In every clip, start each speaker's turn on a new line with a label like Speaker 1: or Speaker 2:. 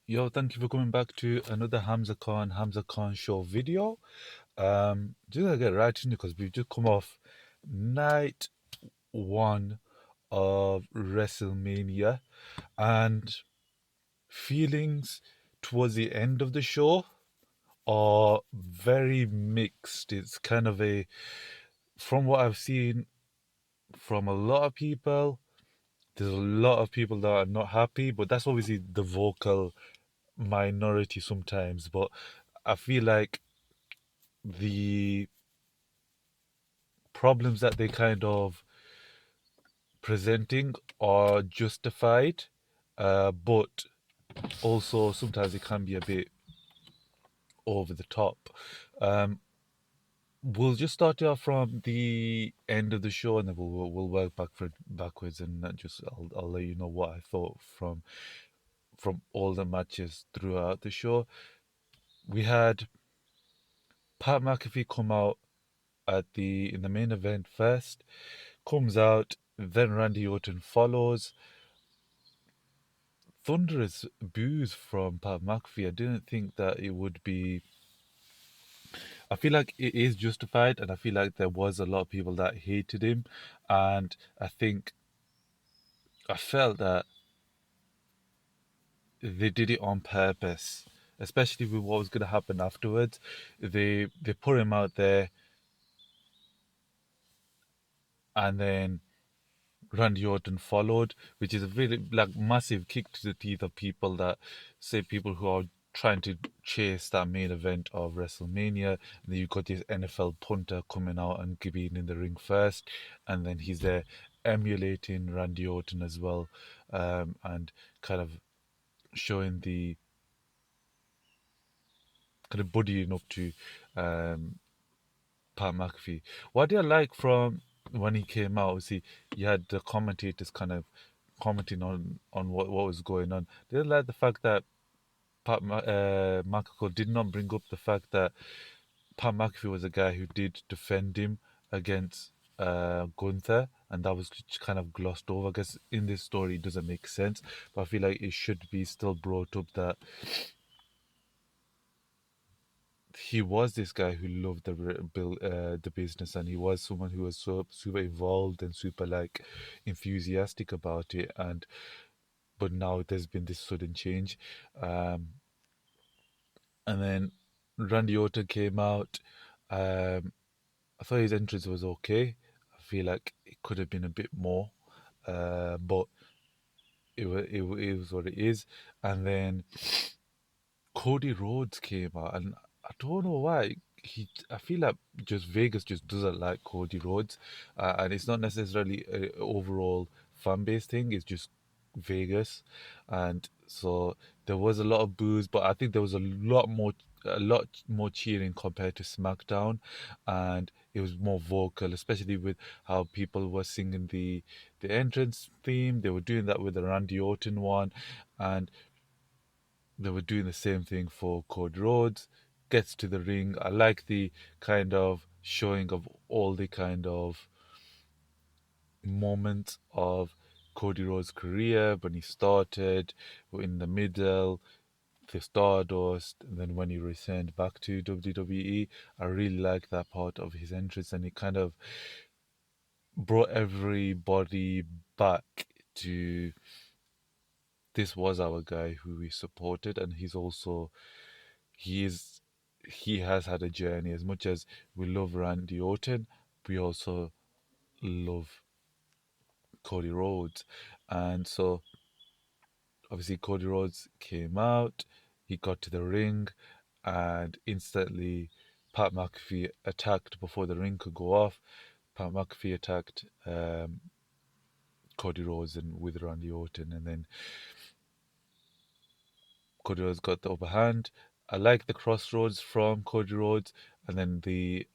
Speaker 1: Yo, thank you for coming back to another Hamza Khan show video. Just gonna get right into because we've just come off night one of Wrestlemania and feelings towards the end of the show are very mixed. It's kind of from what I've seen from a lot of people, there's a lot of people that are not happy, but that's obviously the vocal minority sometimes. But I feel like the problems that they kind of presenting are justified, but also sometimes it can be a bit over the top. Um, we'll just start off from the end of the show, and then we'll work backwards, and not just I'll let you know what I thought from all the matches throughout the show. We had Pat McAfee come out in the main event first, comes out, then Randy Orton follows. Thunderous boos from Pat McAfee. I didn't think that it would be. I feel like it is justified, and I feel like there was a lot of people that hated him, and I felt that they did it on purpose, especially with what was going to happen afterwards. They put him out there, and then Randy Orton followed, which is a very like massive kick to the teeth of people that say people who are trying to chase that main event of WrestleMania. And then you've got this NFL punter coming out and being in the ring first, and then he's there emulating Randy Orton as well, and kind of showing the kind of buddying up to um, Pat McAfee. What did I like from when he came out? See, you had the commentators kind of commenting on what was going on. Did I like the fact that McAfee did not bring up the fact that Pat McAfee was a guy who did defend him against Gunther, and that was kind of glossed over. I guess in this story it doesn't make sense, but I feel like it should be still brought up that he was this guy who loved the business, and he was someone who was so super involved and super like enthusiastic about it. And but now there's been this sudden change, um, and then Randy Orton came out. Um, I thought his entrance was okay. I feel like it could have been a bit more, but it was what it is. And then Cody Rhodes came out, and I don't know why. I feel like just Vegas just doesn't like Cody Rhodes, and it's not necessarily a overall fan base thing. It's just Vegas, and so there was a lot of boos, but I think there was a lot more cheering compared to SmackDown, and it was more vocal, especially with how people were singing the entrance theme. They were doing that with the Randy Orton one, and they were doing the same thing for Code Rhodes. Gets to the ring. I like the kind of showing of all the kind of moments of Cody Rhodes' career when he started, in the middle, the Stardust, and then when he returned back to WWE. I really like that part of his entrance, and it kind of brought everybody back to this was our guy who we supported, and he is he has had a journey. As much as we love Randy Orton, we also love Cody Rhodes. And so obviously Cody Rhodes came out, he got to the ring, and instantly Pat McAfee attacked before the ring could go off. Pat McAfee attacked Cody Rhodes and with Randy Orton, and then Cody Rhodes got the upper hand. I like the crossroads from Cody Rhodes, and then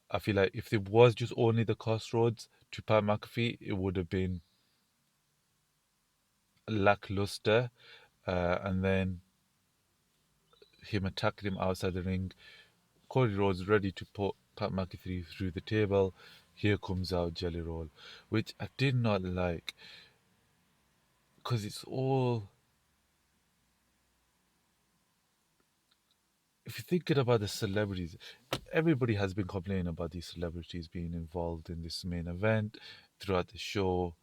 Speaker 1: I feel like if it was just only the crossroads to Pat McAfee, it would have been lackluster. And then him attacking him outside the ring. Cody Rhodes ready to put Pat McAfee through the table. Here comes out Jelly Roll, which I did not like because it's all if you're thinking about the celebrities, everybody has been complaining about these celebrities being involved in this main event throughout the show,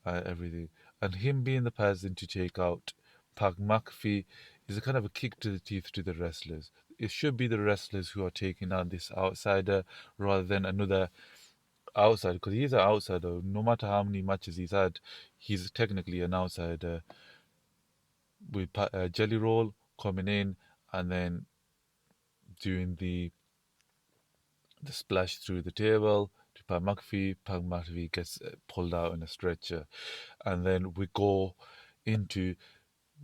Speaker 1: everything. And him being the person to take out Pac McAfee is a kind of a kick to the teeth to the wrestlers. It should be the wrestlers who are taking on this outsider rather than another outsider, because he's an outsider. No matter how many matches he's had, he's technically an outsider with Jelly Roll coming in and then doing the splash through the table to Pat McAfee. Pat McAfee gets pulled out in a stretcher. And then we go into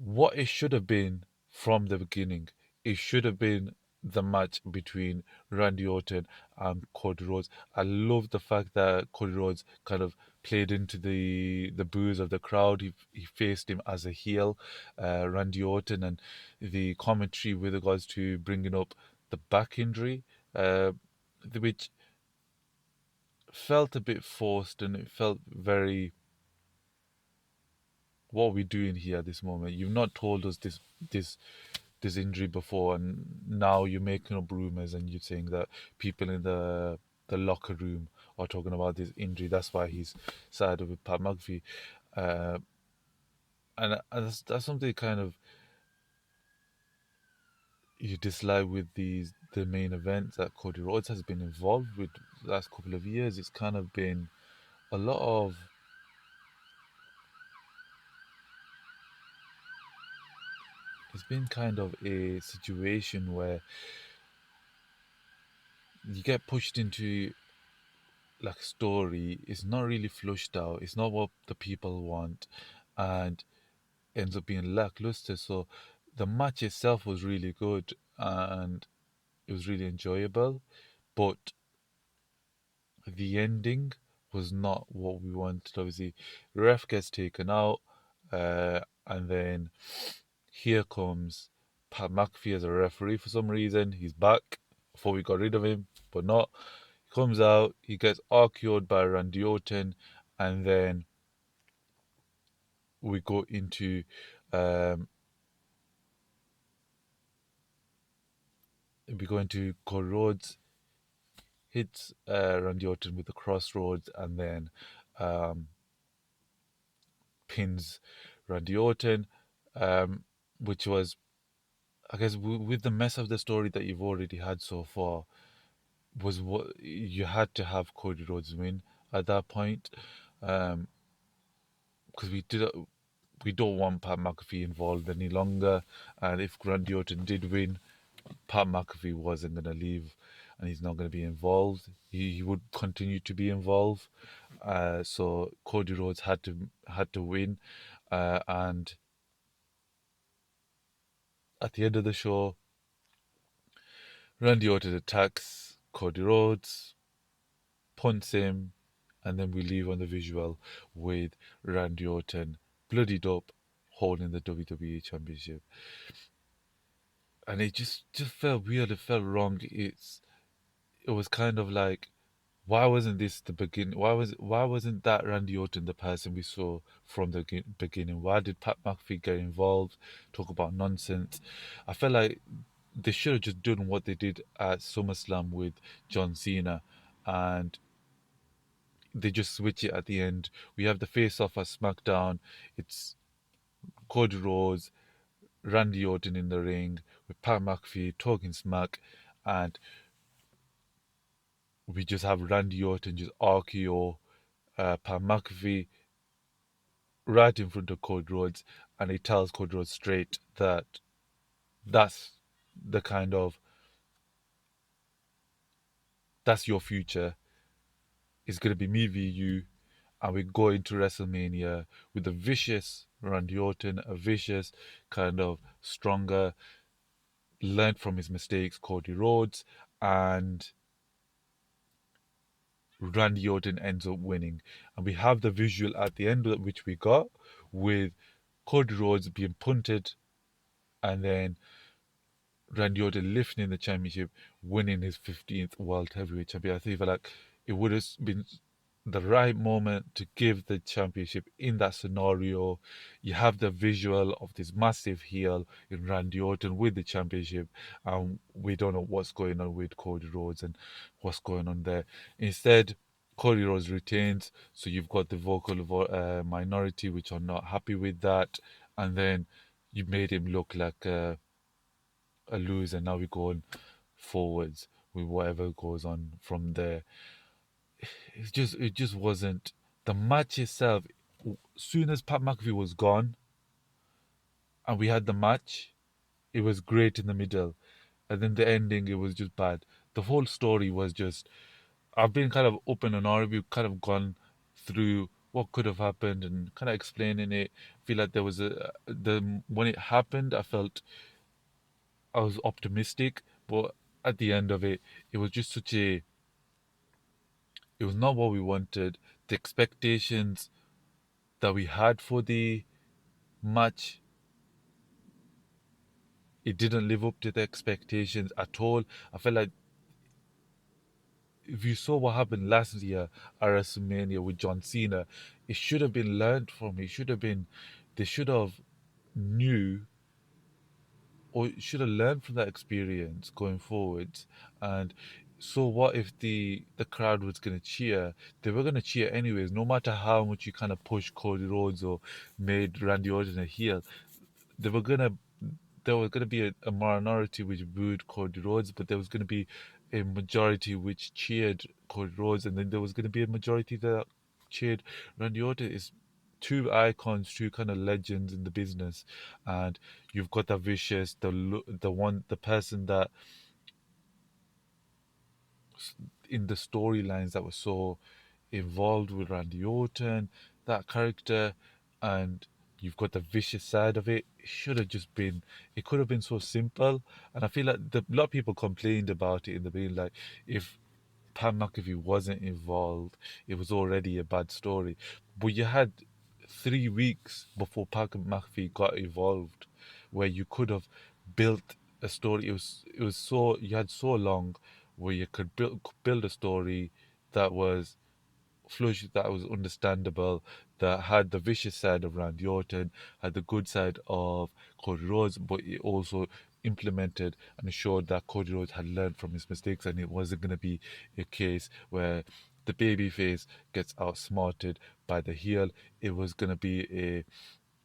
Speaker 1: what it should have been from the beginning. It should have been the match between Randy Orton and Cody Rhodes. I love the fact that Cody Rhodes kind of played into the boos of the crowd. He faced him as a heel, Randy Orton, and the commentary with regards to bringing up the back injury, uh, which felt a bit forced and it felt very, what are we doing here at this moment? You've not told us this this injury before, and now you're making up rumors and you're saying that people in the locker room are talking about this injury. That's why he's sided with Pat McAfee, uh, and that's something kind of you dislike with the main events that Cody Rhodes has been involved with the last couple of years. It's kind of been a lot of, it's been kind of a situation where you get pushed into like a story. It's not really flushed out. It's not what the people want, and ends up being lackluster. So the match itself was really good and it was really enjoyable, but the ending was not what we wanted. Obviously, ref gets taken out, and then here comes Pat McAfee as a referee for some reason. He's back before we got rid of him, but not. He comes out, he gets RKO'd by Randy Orton, and then we go into um, Cody Rhodes hits Randy Orton with the crossroads and then um, pins Randy Orton, um, which was, I guess, with the mess of the story that you've already had so far, was what you had to have Cody Rhodes win at that point, because we don't want Pat McAfee involved any longer, and if Randy Orton did win, Pat McAfee wasn't going to leave and he's not going to be involved. He would continue to be involved. So Cody Rhodes had to win. And at the end of the show, Randy Orton attacks Cody Rhodes, punts him, and then we leave on the visual with Randy Orton bloodied up, holding the WWE Championship. And it just felt weird. It felt wrong. It was kind of like, why wasn't this the beginning? Why wasn't that Randy Orton the person we saw from the beginning? Why did Pat McAfee get involved? Talk about nonsense. I felt like they should have just done what they did at SummerSlam with John Cena, and they just switch it at the end. We have the face off at SmackDown. It's Cody Rhodes, Randy Orton in the ring with Pat McAfee talking smack, and we just have Randy Orton just RKO Pat McAfee right in front of Code Rhodes, and he tells Code Rhodes straight that that's the kind of, that's your future. It's gonna be me v you, and we go into WrestleMania with a vicious Randy Orton, a vicious kind of stronger, learned from his mistakes, Cody Rhodes, and Randy Orton ends up winning. And we have the visual at the end of which we got with Cody Rhodes being punted and then Randy Orton lifting the championship, winning his 15th World Heavyweight Champion. I think like it would have been the right moment to give the championship in that scenario. You have the visual of this massive heel in Randy Orton with the championship, and we don't know what's going on with Cody Rhodes and what's going on there. Instead, Cody Rhodes retains, so you've got the minority which are not happy with that, and then you made him look like a loser. Now we're going forwards with whatever goes on from there. It just wasn't the match itself. Soon as Pat McAfee was gone and we had the match, it was great in the middle, and then the ending it was just bad. The whole story was just. I've been kind of open and honest. We've kind of gone through what could have happened and kind of explaining it. I feel like there was the when it happened, I felt I was optimistic, but at the end of it, it was just such a. It was not what we wanted. The expectations that we had for the match, it didn't live up to the expectations at all. I felt like if you saw what happened last year at WrestleMania with John Cena, it should have been learned from. It should have been, they should have knew or should have learned from that experience going forwards. And so what if the crowd was going to cheer? They were going to cheer anyways, no matter how much you kind of pushed Cody Rhodes or made Randy Orton a heel. They were gonna there was going to be a minority which booed Cody Rhodes, but there was going to be a majority which cheered Cody Rhodes, and then there was going to be a majority that cheered Randy Orton. Is two icons, two kind of legends in the business, and you've got the vicious, the person that in the storylines that was so involved with Randy Orton, that character, and you've got the vicious side of it. It should have just been, it could have been so simple. And I feel like a lot of people complained about it in the beginning, like if Pam McAfee wasn't involved, it was already a bad story. But you had 3 weeks before Pam McAfee got involved, where you could have built a story. It was so you had so long where you could build a story that was flush, that was understandable, that had the vicious side of Randy Orton, had the good side of Cody Rhodes, but it also implemented and showed that Cody Rhodes had learned from his mistakes, and it wasn't going to be a case where the babyface gets outsmarted by the heel. It was going to be a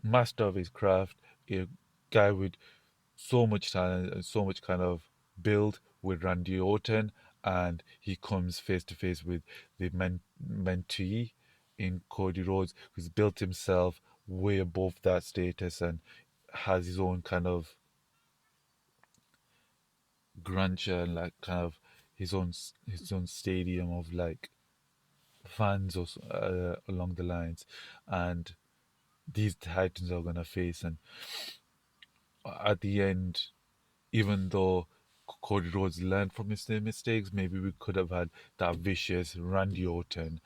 Speaker 1: master of his craft, a guy with so much talent and so much kind of build with Randy Orton, and he comes face to face with the mentee in Cody Rhodes, who's built himself way above that status and has his own kind of grandeur and like kind of his own stadium of like fans or along the lines, and these titans are gonna face, and at the end, even though Cody Rhodes learned from his mistakes, maybe we could have had that vicious Randy Orton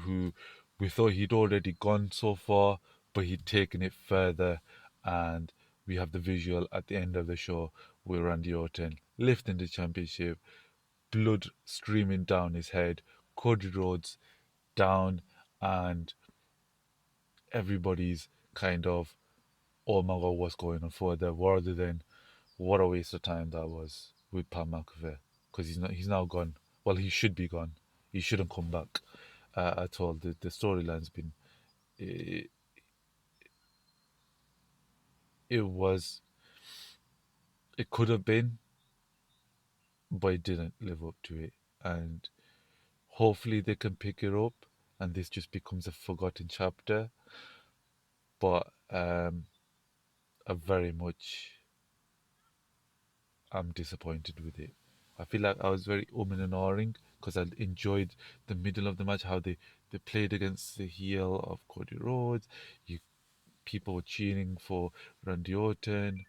Speaker 1: who we thought he'd already gone so far, but he'd taken it further. And we have the visual at the end of the show with Randy Orton lifting the championship, blood streaming down his head, Cody Rhodes down, and everybody's kind of, oh my god, what's going on further, rather than what a waste of time that was with Pat McAfee, because he's now gone. Well, he should be gone. He shouldn't come back at all. The storyline's been it, it was it could have been, but it didn't live up to it. And hopefully they can pick it up, and this just becomes a forgotten chapter. But I very much am disappointed with it. I feel like I was very and ahhing because I enjoyed the middle of the match, how they played against the heel of Cody Rhodes. You People were cheering for Randy Orton.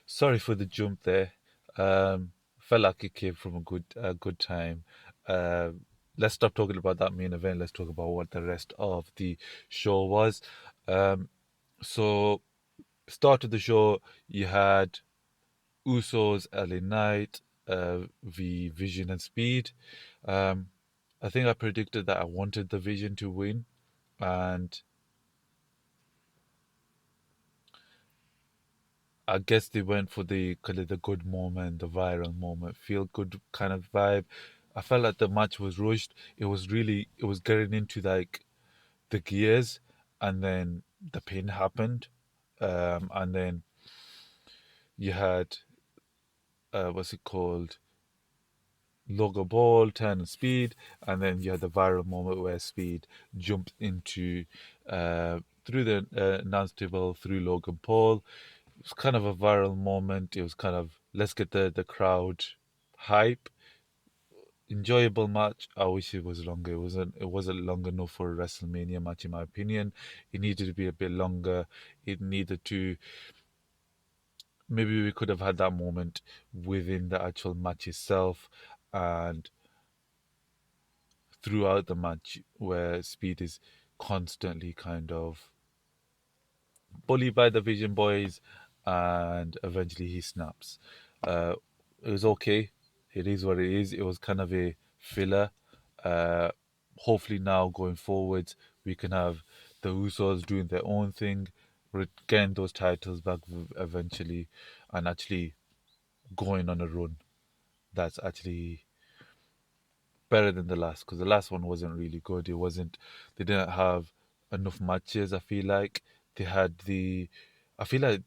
Speaker 1: Sorry for the jump there. Felt like it came from a good time. Let's stop talking about that main event. Let's talk about what the rest of the show was. Um, so start of the show, you had Usos, LA Knight, v Vision and Speed. I think I predicted that I wanted the Vision to win, and I guess they went for the kind of the good moment, the viral moment, feel good kind of vibe. I felt like the match was rushed. It was getting into like the gears, and then the pin happened, and then you had what's it called? Logo Ball, turn and Speed, and then you had the viral moment where Speed jumped into through the announce table through Logan Paul. It was kind of a viral moment. It was kind of let's get the crowd hype. Enjoyable match. I wish it was longer. It wasn't long enough for a WrestleMania match in my opinion. It needed to be a bit longer. It needed to maybe we could have had that moment within the actual match itself and throughout the match where Speed is constantly kind of bullied by the Vision Boys and eventually he snaps. Uh, it was okay. It is what it is. It was kind of a filler. Uh, Hopefully now going forwards we can have the Usos doing their own thing, getting those titles back eventually, and actually going on a run that's actually better than the last because the last one wasn't really good. It wasn't. They didn't have enough matches. I feel like they had the. I feel like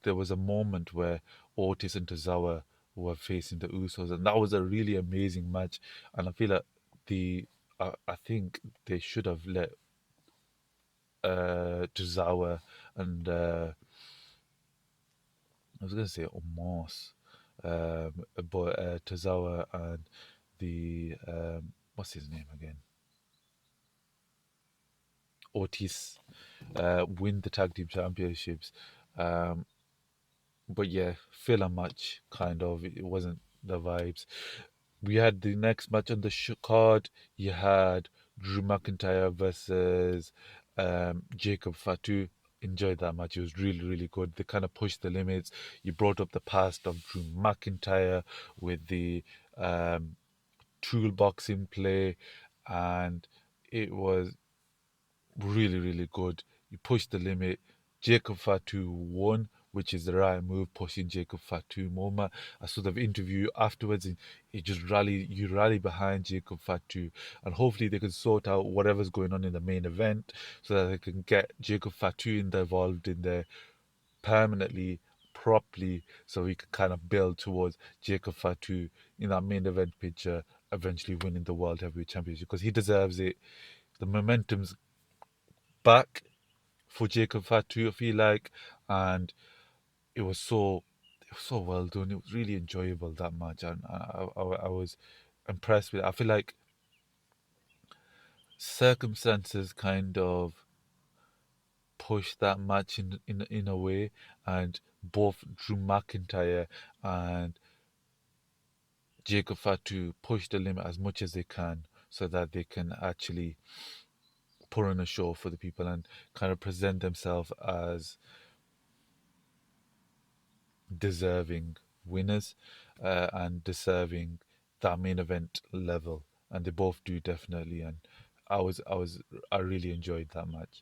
Speaker 1: there was a moment where Otis and Tozawa were facing the Usos, and that was a really amazing match. And I feel like the. I think they should have let Tozawa and I was gonna say Omos, but Tozawa and the what's his name again? Otis win the tag team championships. Um, but yeah, filler match kind of. It wasn't the vibes. We had the next match on the card. You had Drew McIntyre versus Jacob Fatu. Enjoyed that match. It was really, really good. They kind of pushed the limits. You brought up the past of Drew McIntyre with the um, toolbox in play, and it was really, really good. You pushed the limit. Jacob Fatu won, which is the right move, pushing Jacob Fatu. Moma, a sort of interview afterwards, and you rally behind Jacob Fatu, and hopefully they can sort out whatever's going on in the main event so that they can get Jacob Fatu involved in there permanently, properly, so we can kind of build towards Jacob Fatu in that main event picture, eventually winning the World Heavyweight Championship because he deserves it. The momentum's back for Jacob Fatu, I feel like, and it was so well done. It was really enjoyable that match, and I was impressed with it. I feel like circumstances kind of pushed that match in a way, and both Drew McIntyre and Jacob Fatu push the limit as much as they can so that they can actually put on a show for the people and kind of present themselves as deserving winners and deserving that main event level, and they both do definitely. And I really enjoyed that match.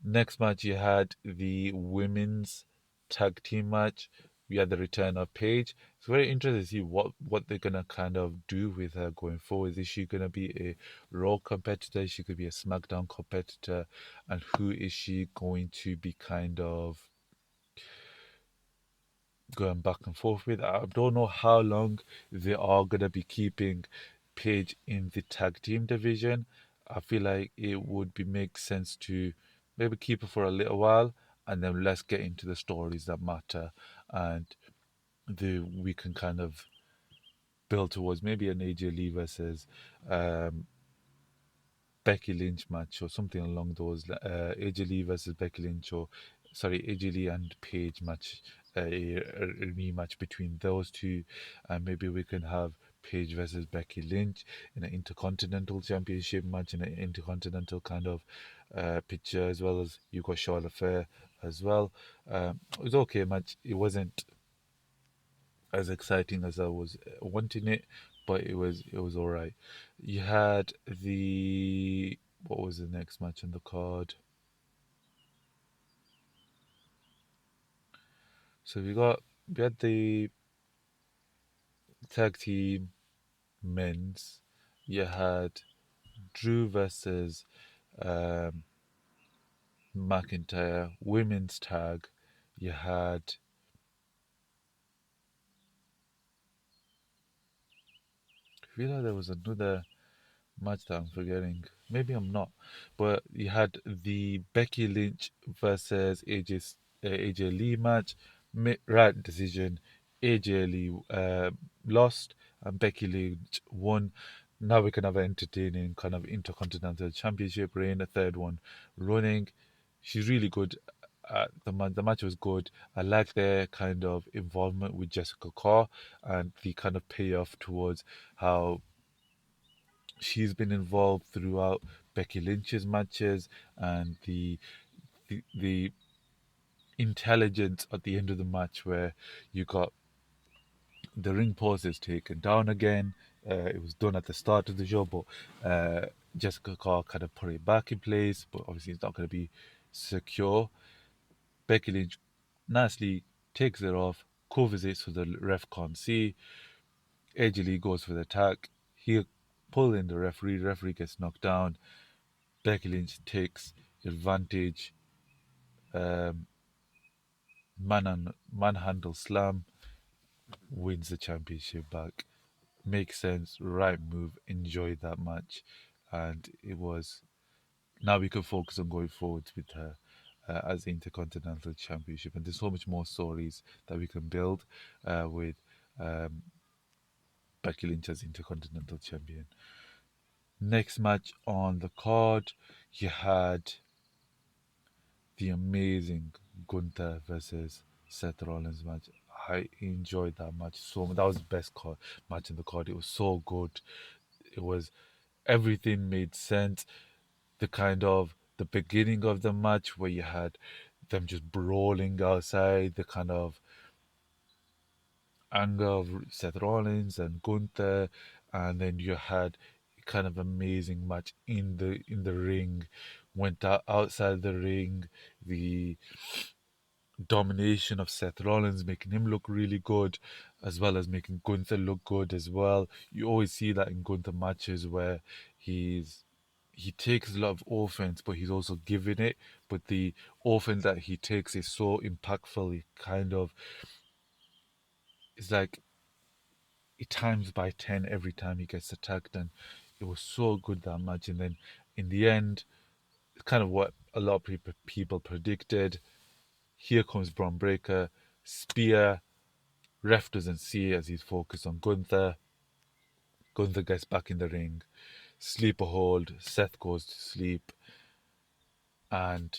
Speaker 1: Next match, you had the women's tag team match. We had the return of Paige. It's very interesting to see what they're gonna kind of do with her going forward. Is she gonna be a Raw competitor? She could be a SmackDown competitor, and who is she going to be kind of going back and forth with? I don't know how long they are gonna be keeping Paige in the tag team division. I feel like it would be make sense to maybe keep her for a little while and then let's get into the stories that matter and the we can kind of build towards maybe an AJ Lee versus um, Becky Lynch match or something along those AJ Lee versus Becky Lynch or sorry AJ Lee and Paige match a rematch between those two and maybe we can have Paige versus Becky Lynch in an intercontinental championship match in an intercontinental kind of picture as well as you got Charlotte Flair as well. It was okay match. It wasn't as exciting as I was wanting it, but it was all right. You had the what was the next match on the card? So we had the tag team men's. You had Drew versus um, McIntyre women's tag. You had I feel like there was another match that I'm forgetting. Maybe I'm not. But you had the Becky Lynch versus AJ Lee match. Right decision. AJ Lee lost and Becky Lynch won. Now we can have an entertaining kind of intercontinental championship reign, a third one running. She's really good. The match was good. I like their kind of involvement with Jessica Carr and the kind of payoff towards how she's been involved throughout Becky Lynch's matches and the intelligence at the end of the match where you got the ring post is taken down again. It was done at the start of the show, but Jessica Carr kind of put it back in place, but obviously it's not going to be secure. Becky Lynch nicely takes it off, covers it so the ref can't see. AJ Lee goes for the attack. He pull in the referee gets knocked down. Becky Lynch takes advantage, um, manhandle slam, wins the championship back. Makes sense, right move, enjoyed that match. And it was, now we can focus on going forward with her as the Intercontinental Championship. And there's so much more stories that we can build with um, Becky Lynch as Intercontinental Champion. Next match on the card, you had the amazing Gunther versus Seth Rollins match. I enjoyed that match so much. That was the best match in the card. It was so good. It was everything made sense. The kind of the beginning of the match where you had them just brawling outside, the kind of anger of Seth Rollins and Gunther, and then you had kind of amazing match in the ring. Went outside the ring, the domination of Seth Rollins, making him look really good, as well as making Gunther look good as well. You always see that in Gunther matches where he takes a lot of offense, but he's also giving it. But the offense that he takes is so impactful. It kind of it's like it times by 10 every time he gets attacked, and it was so good that match. And then in the end, it's kind of what a lot of people predicted. Here comes Braun Breaker, spear. Ref doesn't see it as he's focused on Gunther. Gunther gets back in the ring. Sleeper hold. Seth goes to sleep. And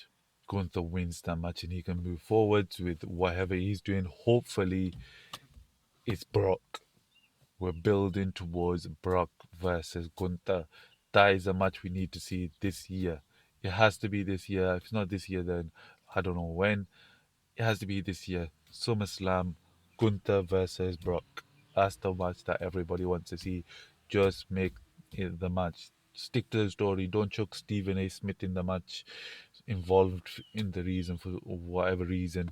Speaker 1: Gunther wins that match and he can move forward with whatever he's doing. Hopefully, it's Brock. We're building towards Brock versus Gunther. That is a match we need to see this year. It has to be this year. If it's not this year, then I don't know when. It has to be this year. SummerSlam, Gunther versus Brock. That's the match that everybody wants to see. Just make it the match. Stick to the story. Don't chuck Stephen A. Smith in the match, involved in the reason for whatever reason.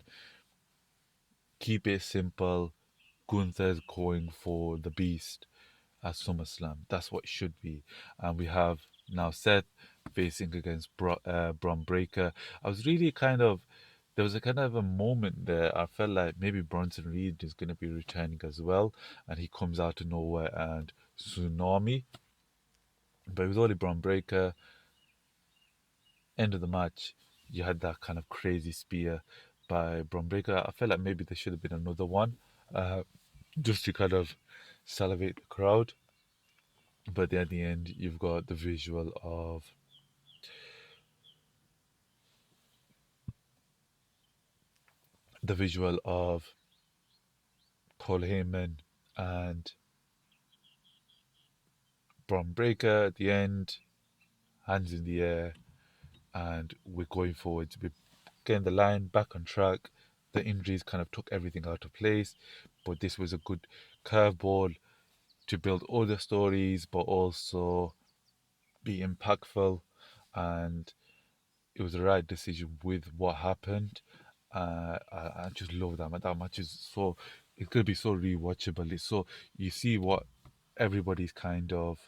Speaker 1: Keep it simple. Gunther's going for the beast at SummerSlam. That's what it should be. And we have now Seth facing against Braun Breaker. I was really there was a kind of a moment there. I felt like maybe Bronson Reed is going to be returning as well. And he comes out of nowhere and Tsunami. But it was only Braun Breaker. End of the match, you had that kind of crazy spear by Braun Breaker. I felt like maybe there should have been another one. Uh, just to kind of salivate the crowd. But then at the end, you've got the visual of Paul Heyman and Braun Breaker at the end, hands in the air, and we're going forward. We're getting the line back on track. The injuries kind of took everything out of place, but this was a good curveball. to build other stories, but also be impactful. And it was the right decision with what happened. I just love that. That match is so, it's going to be so rewatchable. It's so, you see what everybody's kind of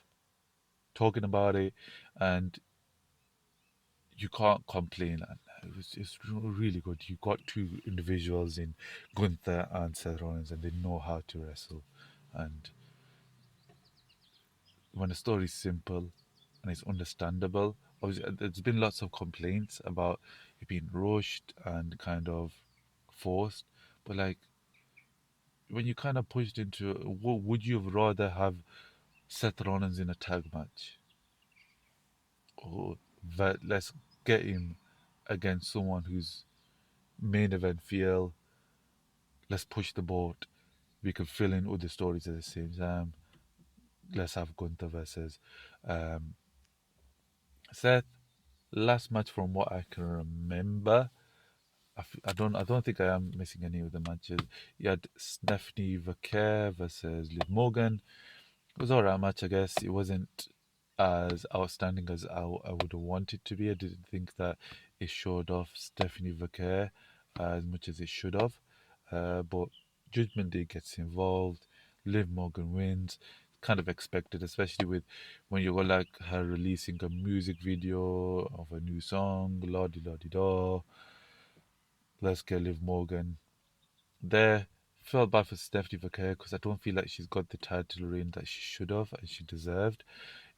Speaker 1: talking about it, and you can't complain. And it's really good. You got two individuals in Gunther and Seth Rollins, and they know how to wrestle. And when the story is simple and it's understandable, obviously there's been lots of complaints about it being rushed and kind of forced, but like when you kind of pushed into, what would you have rather have Seth Rollins in a tag match, or that let's get him against someone who's main event feel, let's push the boat, we can fill in other stories at the same time, let's have Gunther versus um, Seth. Last match from what I can remember, I don't think I am missing any of the matches. You had Stephanie Vaquer versus Liv Morgan. It was alright match, I guess. It wasn't as outstanding as I would have wanted to be. I didn't think that it showed off Stephanie Vaquer as much as it should have. But Judgment Day gets involved. Liv Morgan wins. Kind of expected, especially with when you got like her releasing a music video of a new song, la di la di da. Let's get Liv Morgan there. Felt bad for Stephanie Vaquer because I don't feel like she's got the title reign that she should have and she deserved.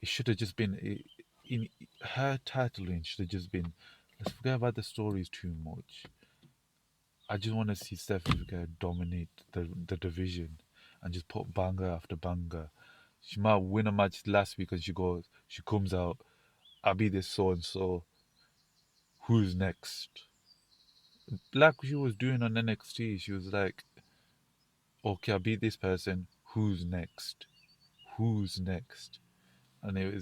Speaker 1: It should have just been in her title reign should have just been. Let's forget about the stories too much. I just want to see Stephanie Vaquer dominate the division and just put banger after banger. She might win a match last week and she comes out, I'll be this so and so. Who's next? Like she was doing on NXT, she was like, okay, I'll beat this person. Who's next? Who's next? And it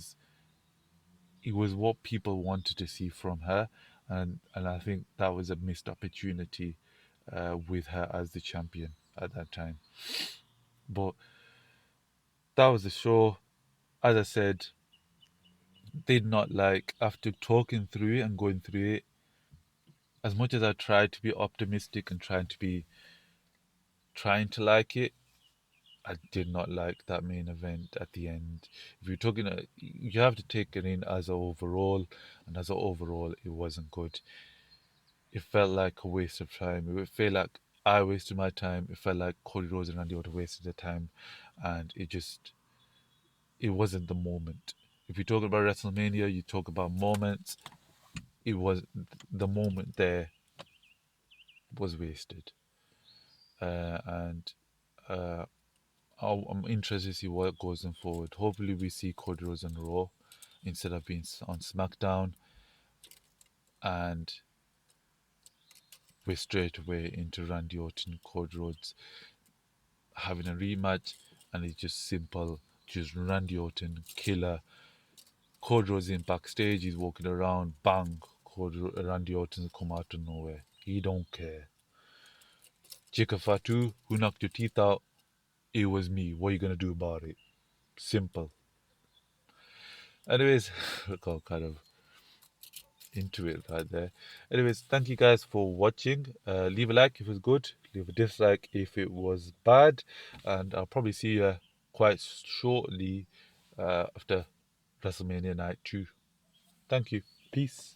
Speaker 1: was what people wanted to see from her, and I think that was a missed opportunity with her as the champion at that time. But that was the show. As I said, did not like after talking through it and going through it. As much as I tried to be optimistic and trying to like it, I did not like that main event at the end. If you're talking, you have to take it in as a overall, and as a overall, it wasn't good. It felt like a waste of time. It felt like I wasted my time. It felt like Cody Rhodes and Randy Orton wasted their time, and it wasn't the moment. If you talk about WrestleMania, you talk about moments. It was the moment there was wasted, and uh, I'm interested to see what goes on forward. Hopefully, we see Cody Rhodes on Raw instead of being on SmackDown, and we're straight away into Randy Orton, Cody Rhodes having a rematch, and it's just simple, just Randy Orton, killer. Cody Rhodes in backstage, he's walking around, bang, Randy Orton come out of nowhere. He don't care. Chica Fatu, who knocked your teeth out? It was me. What are you gonna do about it? Simple. Anyways, got kind of into it right there. Anyways, thank you guys for watching. Leave a like if it was good. Leave a dislike if it was bad. And I'll probably see you quite shortly after WrestleMania Night 2. Thank you. Peace.